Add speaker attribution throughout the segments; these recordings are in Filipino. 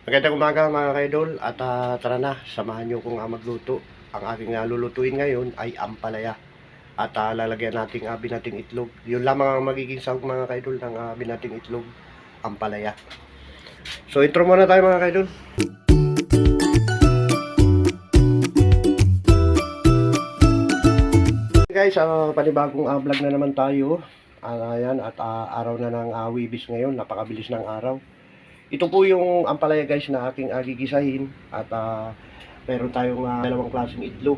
Speaker 1: Magandang umaga mga kaidol at tara na, samahan nyo kung magluto. Ang aking lulutuin ngayon ay ampalaya at lalagyan nating binating itlog. Yun lamang ang magiging sahog mga kaidol ng binating itlog, ampalaya. So intro muna tayo mga kaidol. Guys, panibagong vlog na naman tayo. Ayan, at araw na ng Wibis ngayon, napakabilis ng araw. Ito po yung ampalaya guys na aking gigisahin at meron tayong dalawang klaseng itlog.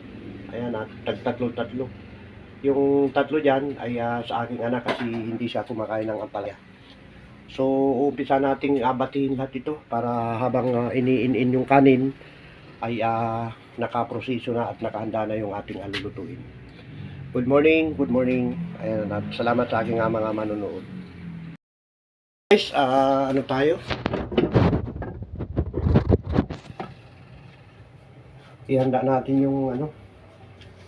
Speaker 1: Ayan, at tatlo. Yung tatlo dyan ay sa aking anak kasi hindi siya kumakain ng ampalaya. So umpisa nating batiin lahat ito para habang iniin yung kanin ay nakaproseso na at nakahanda na yung ating lulutuin. Good morning. Ayan, at salamat sa aking mga manonood. Guys, ano tayo? Ihanda natin yung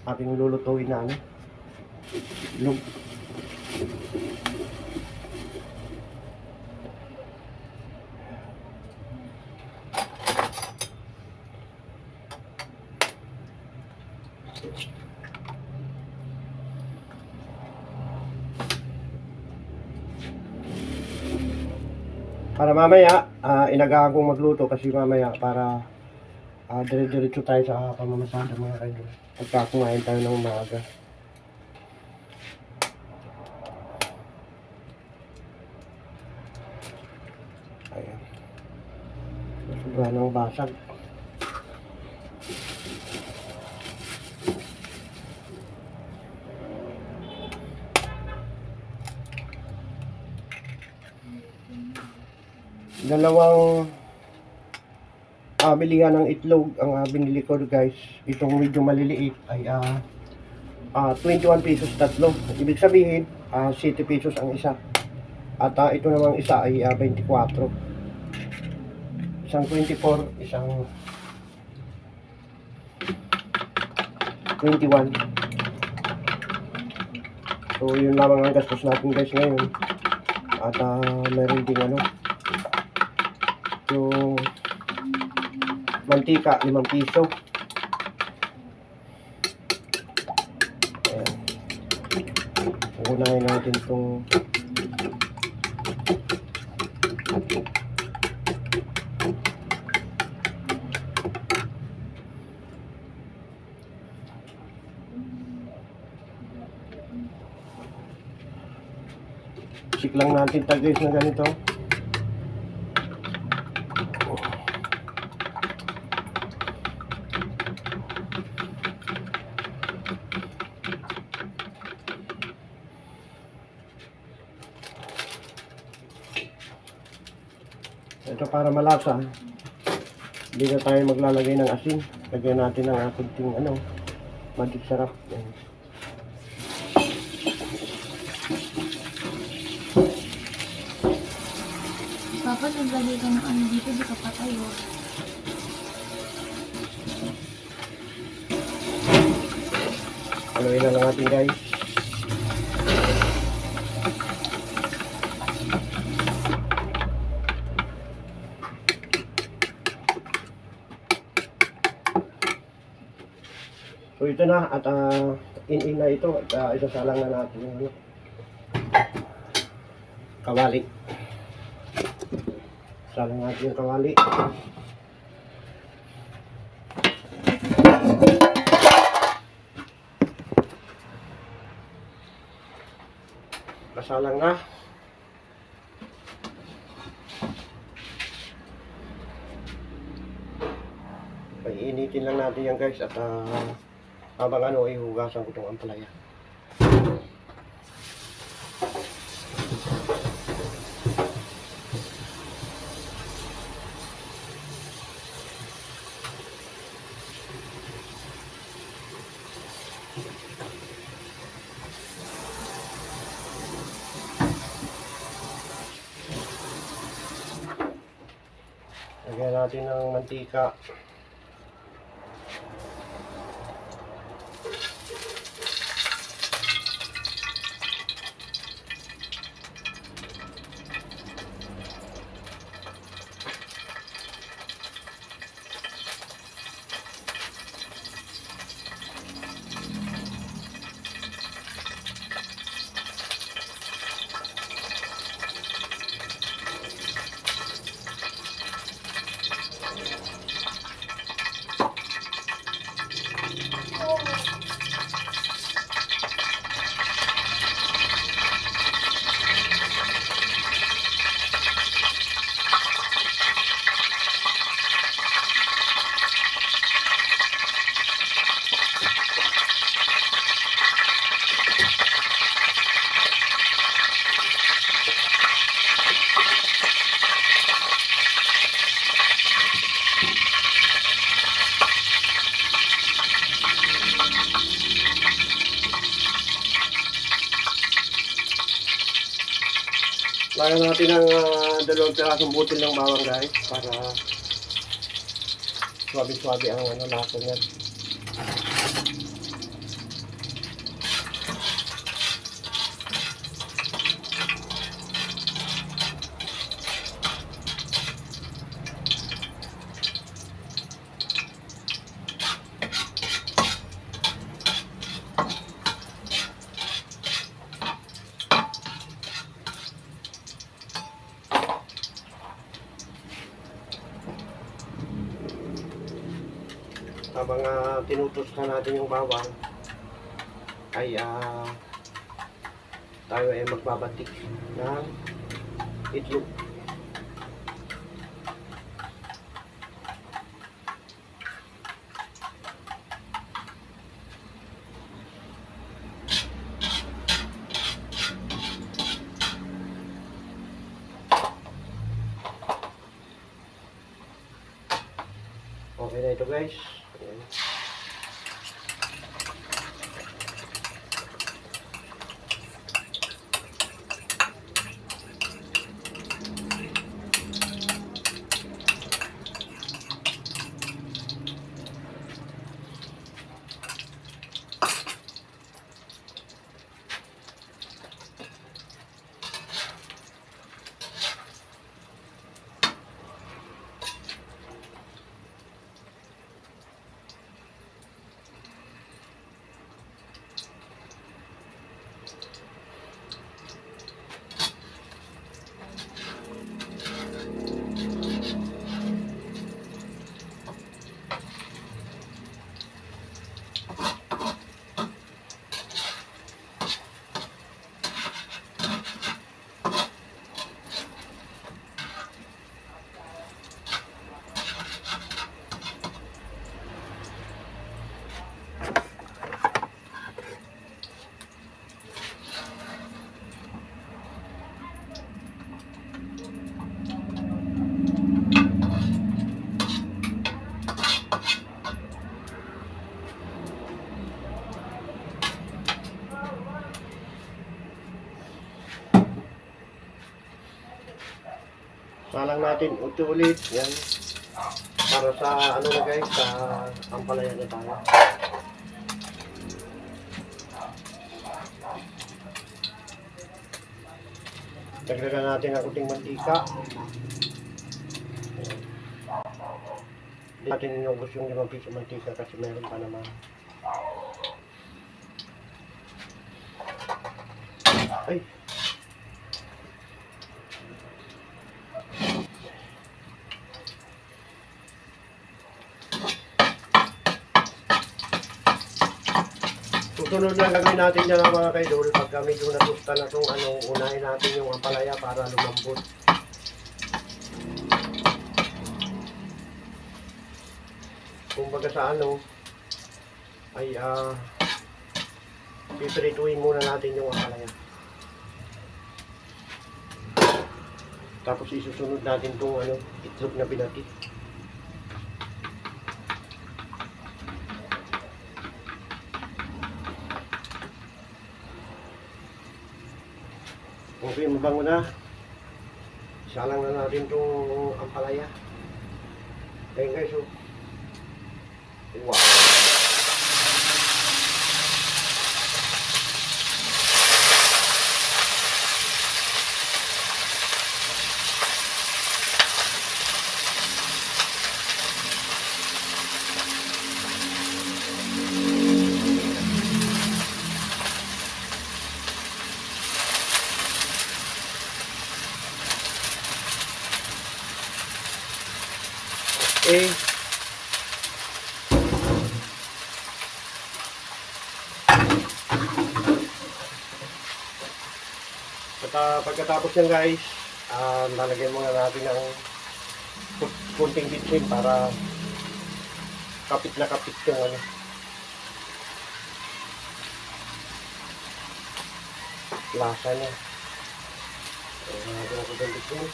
Speaker 1: ating lulutuin na itlog. Para mamaya, inagahan kong magluto kasi mamaya para dire-diretso tayo sa pamamasada mga kaidol. Pagkakumain tayo ng umaga. Ayan. Sobra ng basag. Dalawang bilihan ng itlog ang binili ko guys. Itong medyo maliliit ay 21 pesos tatlo. Ibig sabihin 7 pesos ang isa. At ito namang isa ay 24. Isang 24, isang 21. So yun lamang ang gastos natin guys ngayon. At meron din yung mantika, 5 piso. Ayan. Unahin natin itong sik lang natin guys na ganito. Ito para malasa. Hindi na tayo maglalagay ng asin. Lagyan natin ng kunting magic sarap.
Speaker 2: Papa, naglagay ka ng dito, di ka patayo.
Speaker 1: Haluin na lang natin guys. So ito na at in na ito at isasalang na natin yung kawali. Salang natin yung kawali. Kasalang na. Pag-iinitin lang natin yan guys at habang ihugasan ko itong ampalaya. Lagyan natin ng mantika. Lagyan natin ng dalawang pirasong butil ng bawang guys para swabe-swabe ang lasa niyan. Habang tinutuskan natin yung bawang ay tayo ay magbabatik ng itlog. Okay na ito guys. Ayan. Salang natin ulit yan para sa ano na guys, sa ampalaya na tayo. Dagdagan natin ang kunting mantika. Hindi natin inubos yung 5 piso mantika kasi meron pa naman. Ay! Susunod na gagawin natin dyan mga kaidol, pagka medyo natusta na itong unahin natin yung ampalaya para lumambot. Kumbaga sa ay pipirituin muna natin yung ampalaya. Tapos isusunod natin itong itlog na binati. Okay, mabango na. Isalang na natin itong ampalaya. Ayan guys, oh. Wow! Okay. At pagkatapos yan guys, lalagyan muna natin ng kunting bitsin para kapit na kapit yung lasa niya. Lalagyan natin ng bitsin.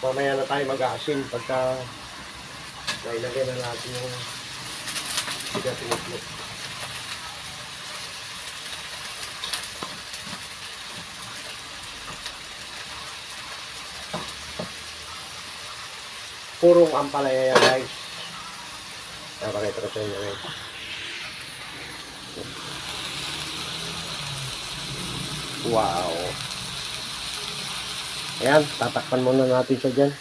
Speaker 1: Mamaya na tayo mag-aasin pagka nailagay na natin yung Bigas ng itlog. Purong ampalaya yan guys. Napakita ko sa inyo guys. Wow. Ayan, tatakpan muna natin siya dyan.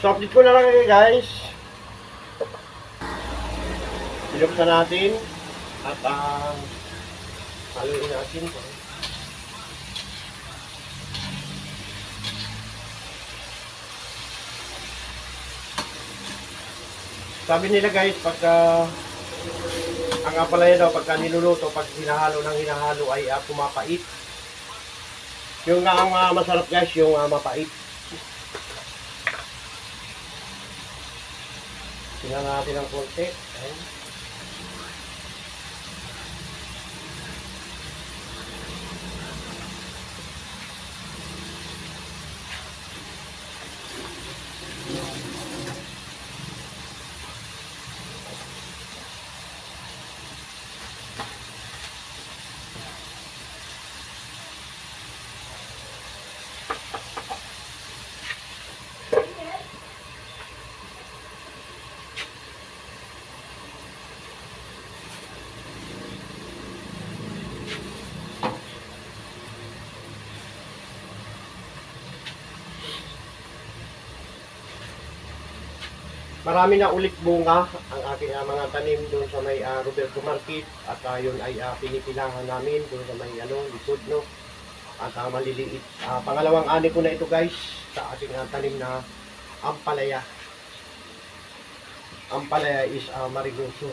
Speaker 1: So, update ko na lang kayo guys. Binuksan natin at haluin natin. Sabi nila guys, pagka ang apalaya daw, pagka niluluto, pag hinahalo ng hinahalo ay pumapait. Yung nga ang masarap guys, yung mapait. Tingnan natin ng konti. Ayan. Marami na ulit bunga ang aking mga tanim doon sa may Roberto Market at yun ay pinipilangan namin doon sa may likod no at maliliit. Pangalawang ani ko na ito guys sa ating tanim na ampalaya. Ampalaya is marigoso.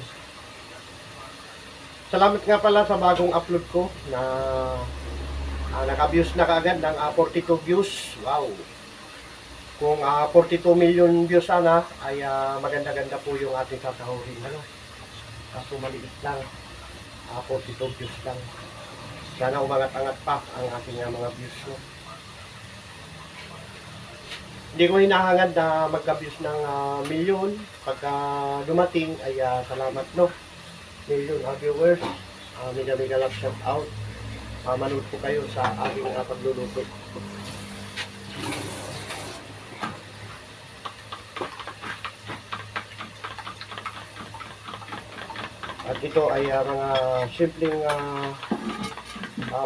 Speaker 1: Salamat nga pala sa bagong upload ko na naka-views na kaagad ng 42 views. Wow! Kung 42 million views sana, ay maganda-ganda po yung ating sasahurin. Kaso maliit lang. 42 views lang. Sana umangat-angat pa ang ating mga views. No? Hindi ko hinahangad na magka-views ng milyon. Pagka dumating, ay salamat no. Million viewers. Mega love shout out. Manood po kayo sa aking pagluluto. At ito ay mga simpleng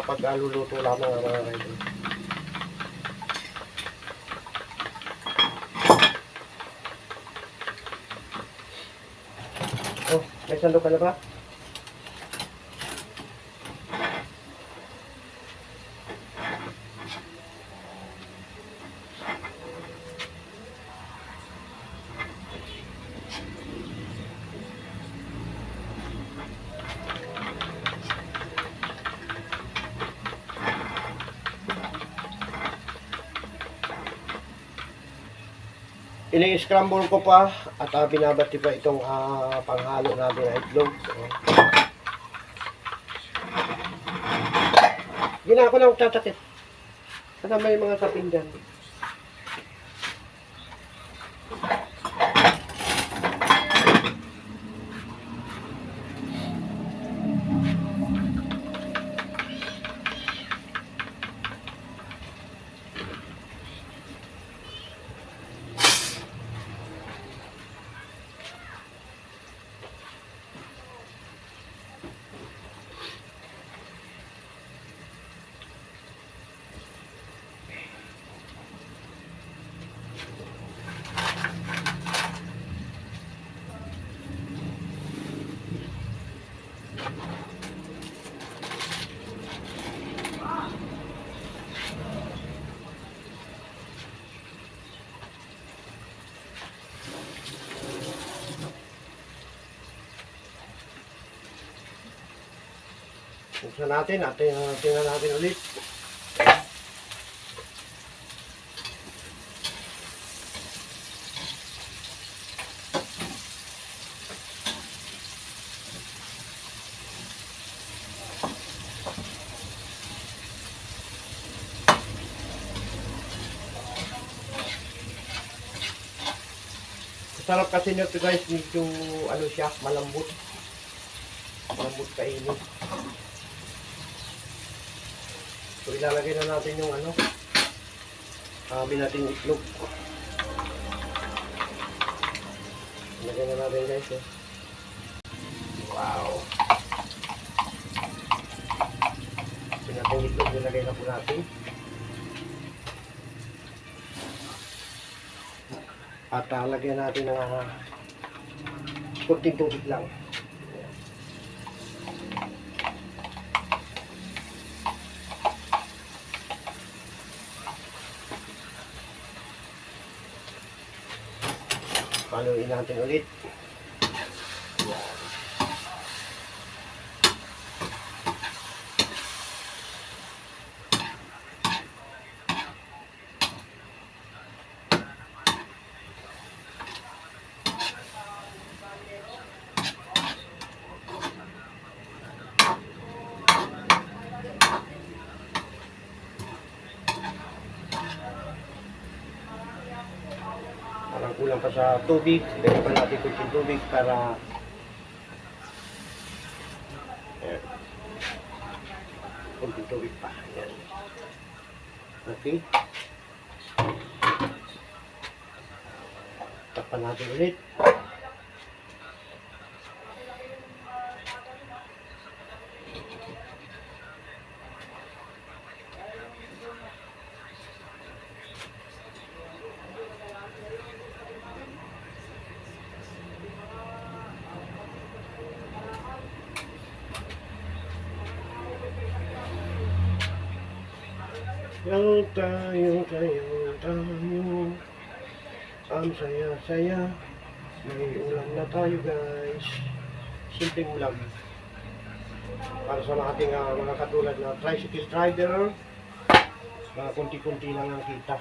Speaker 1: pagluluto lamang mga idol. Oh, may sando ka na ba? Ini-scramble ko pa at binabati pa itong panghalo natin na itlog. Gina ko lang tatakit. Kasama yung mga sapin dyan. Buksan natin, tingnan natin ulit. Sarap kasi nito guys, medyo ano siya, malambot. Malambot kainin. So ilalagay na natin yung ano, natin itlog. Ilagay na natin guys. Eh. Wow! Natin itlog, nilagay na po natin. At lagyan natin ng kunting tubig lang. Haluin natin ulit. Yan. Parang kulang pa sa tubig. Lagyan pa natin kunting tubig para ayan. Kunting tubig pa. Ayan. Okay. Takpan natin ulit. Tayo. Ang saya-saya. May ulam na tayo guys. Simpleng ulam. Para sa ating mga katulad na tricycle rider. Mga kunti-kunti lang ang kita.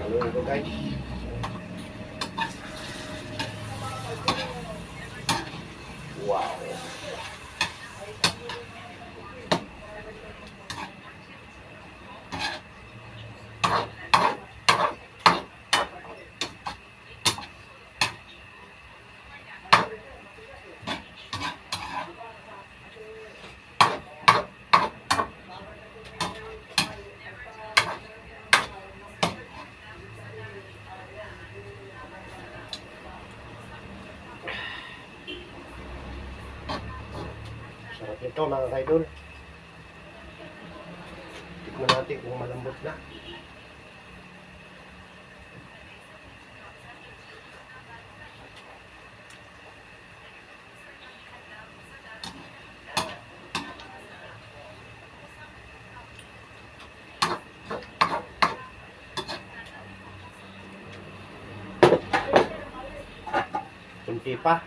Speaker 1: Haluin ko guys. Wow! Sarap nito mga kaidol. Tikman natin kung malambot na. Kunti pa.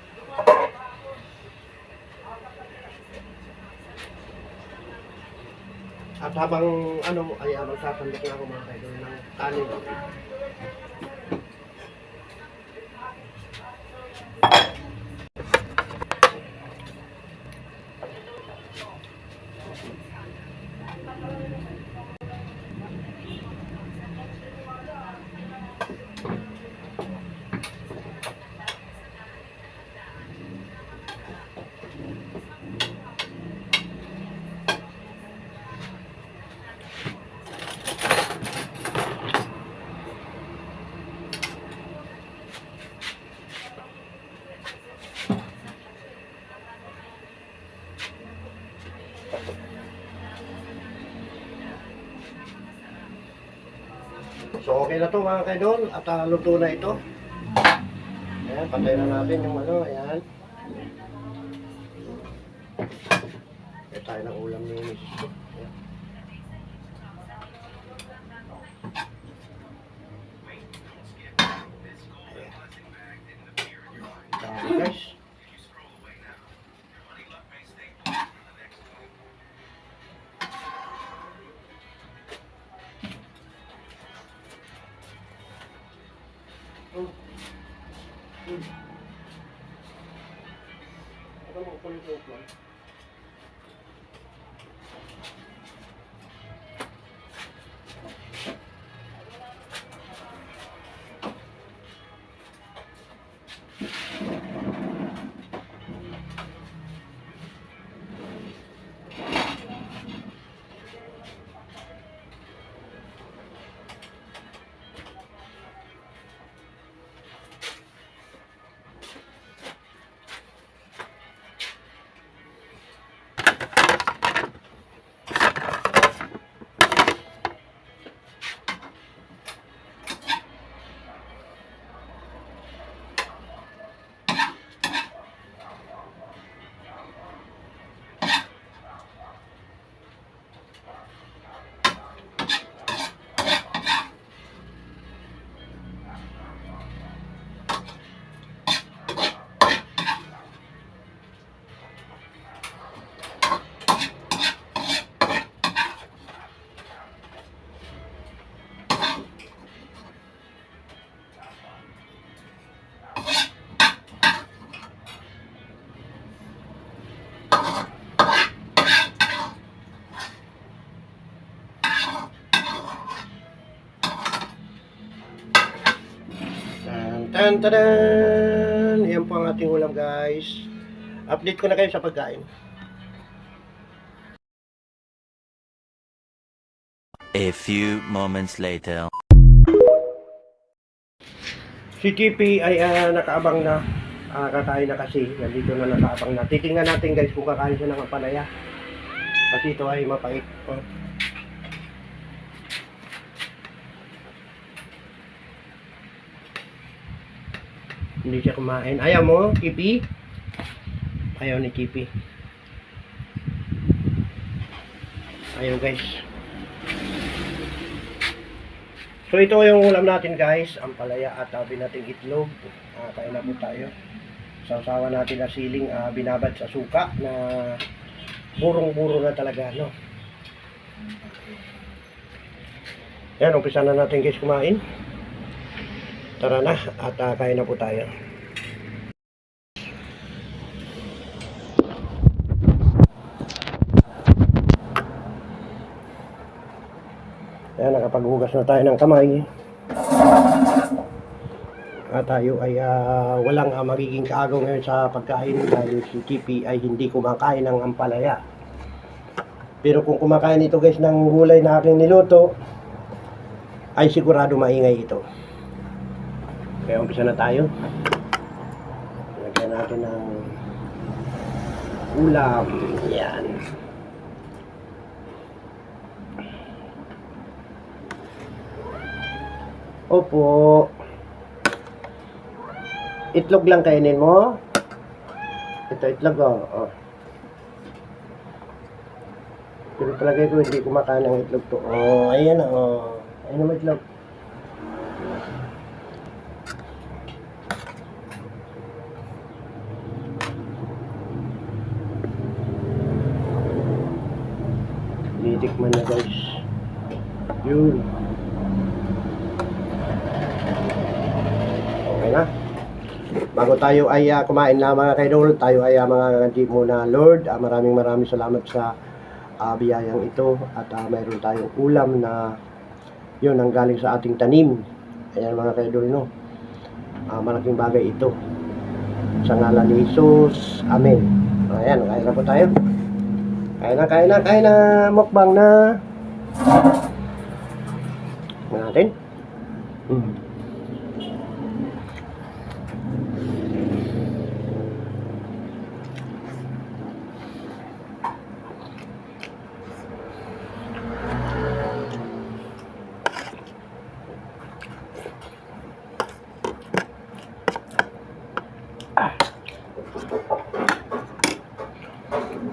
Speaker 1: At habang ano ay magsasandok na ako mga kaidol ng kanin. So okay na to mga kaidol at luto na ito. Ayan, patay na natin yung ano, ayan. Kaya tayo ng ulam ni Mrs. ko. Ayan. Ayan. Tan tan tan. Yan po ang ating ulam guys. Update ko na kayo sa pagkain.
Speaker 3: A few moments later.
Speaker 1: Si GP ay nakaabang na. Kakain na kasi. Nandito na nakaabang na. Titingnan natin guys kung kakain siya ng ampalaya. Kasi ito ay mapait. Oh. Hindi siya kumain. Ayaw mo, Kipi? Ayaw ni Kipi. Ayaw guys. So ito yung ulam natin guys. Ampalaya at nating itlog. Kain na po tayo. Sausawa natin na siling binabad sa suka na burong-buro na talaga, no? Yan, umpisa na natin guys kumain. Tara na at kain na po tayo. Ayan, nakapaghugas na tayo ng kamay. At tayo ay walang magiging kaagaw ngayon sa pagkain dahil si Kipi ay hindi kumakain ng ampalaya. Pero kung kumakain ito guys ng gulay na aking niluto, ay sigurado maingay ito. Kaya umpisa na tayo. Lagyan natin ng ulam. Yan. Opo. Itlog lang kainin mo. Ito itlog oh. Pero palagay ko hindi kumakain ng itlog to. Oh, ayan oh. Ayan naman itlog. Titikman na guys. Yun. Okay na. Bago tayo ay kumain na mga kaidol, tayo ay mga kanji muna Lord. Maraming salamat sa biyayang ito at mayroon tayong ulam na yun ang galing sa ating tanim. Ayan mga kaidol, no. Malaking bagay ito. Sa ngalan ni Jesus. Amen. Ayan, kain na po tayo. Kain na, mukbang na. Natin.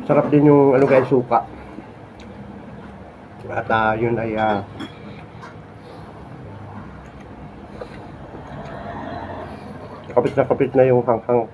Speaker 1: Sarap din yung ano guys, suka. At yun ay kapit na yung hanghang.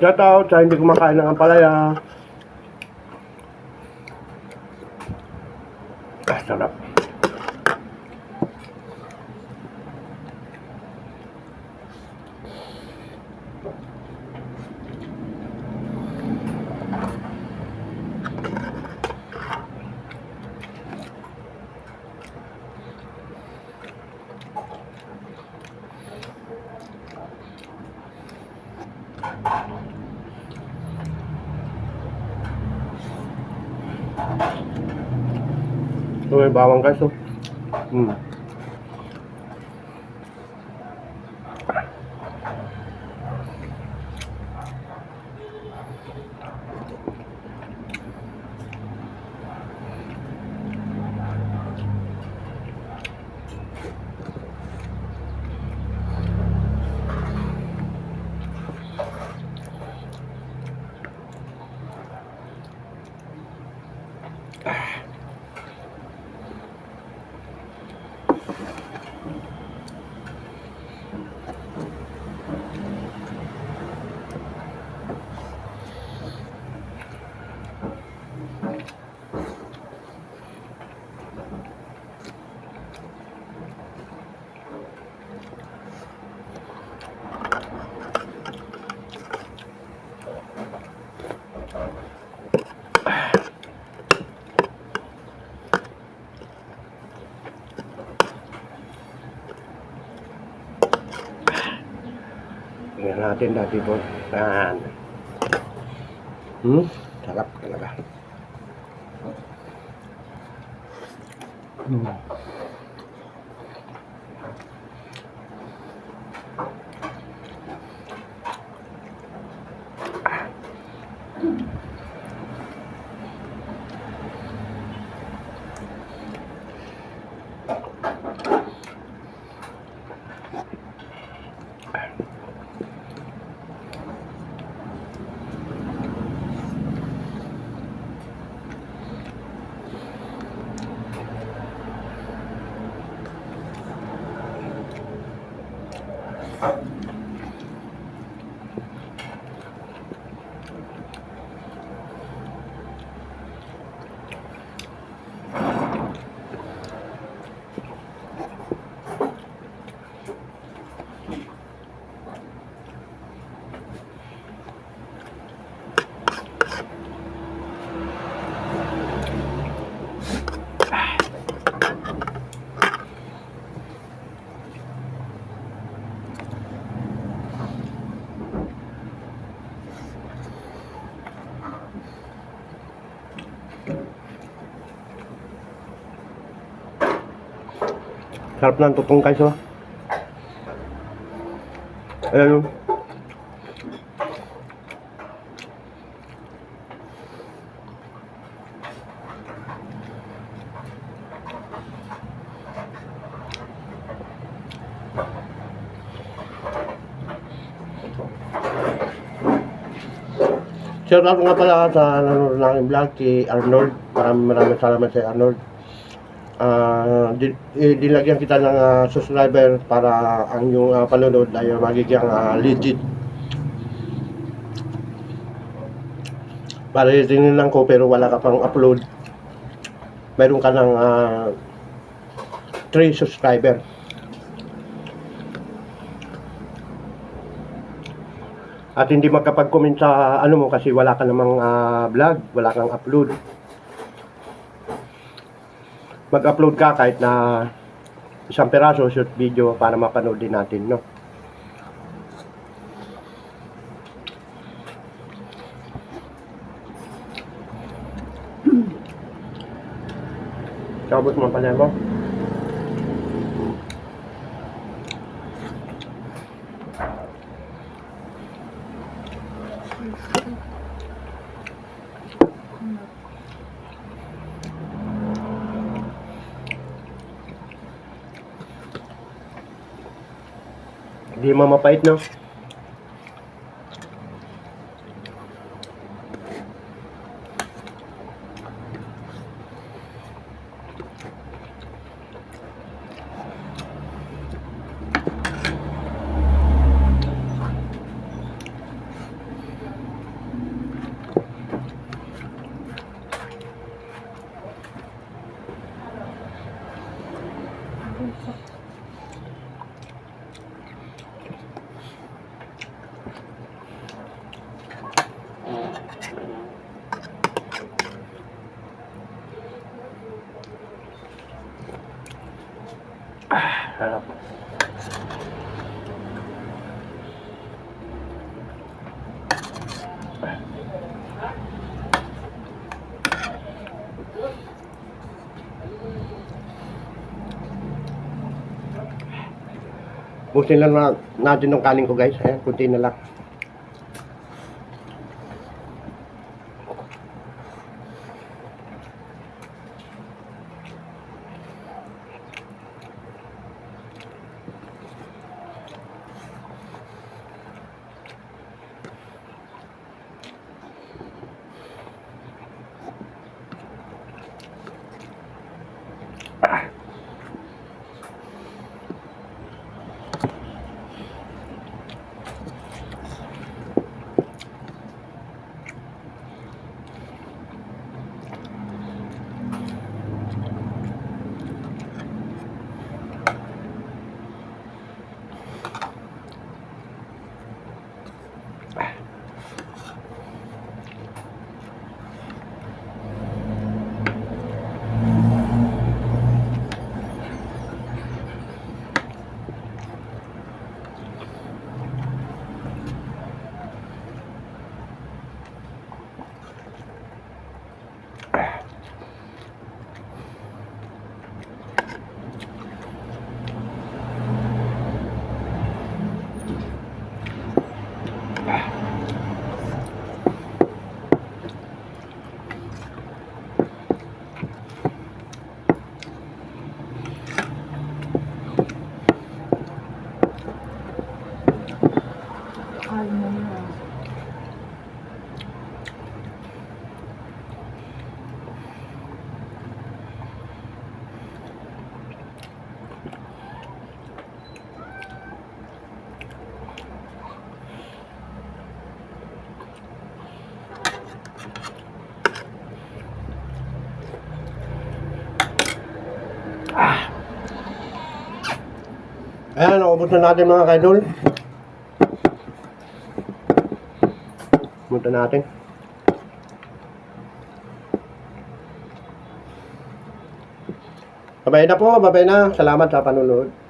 Speaker 1: Shout out sa hindi kumakain ng ampalaya. Sarap. So, may bawang guys, oh. Tingnan natin dati po. Yan. Sarap talaga. Sarap ng tutong guys, oh. Ayan, oh. Shout out nga pala sa nanonood ng aking vlog, si Arnold. Maraming salamat sa Arnold. Dinagyan kita ng subscriber para ang yung panonood ay magiging legit. Para tingnan lang ko pero wala ka pang upload. Mayroon ka ng 3 subscriber. At hindi makapag-comment sa ano mo kasi wala ka namang vlog, wala kang upload. Mag-upload ka kahit na isang peraso short video para mapanood din natin, no? Kabot mo pala mo. Hindi mamapait, no? Sarap. Busin lang natin ng kanin ko guys. Ayan, kunti na lang.
Speaker 2: Ay, mo na.
Speaker 1: Ayan, naubos na natin mga kaidol. Munta natin. Babay na po, babay na. Salamat sa panunod.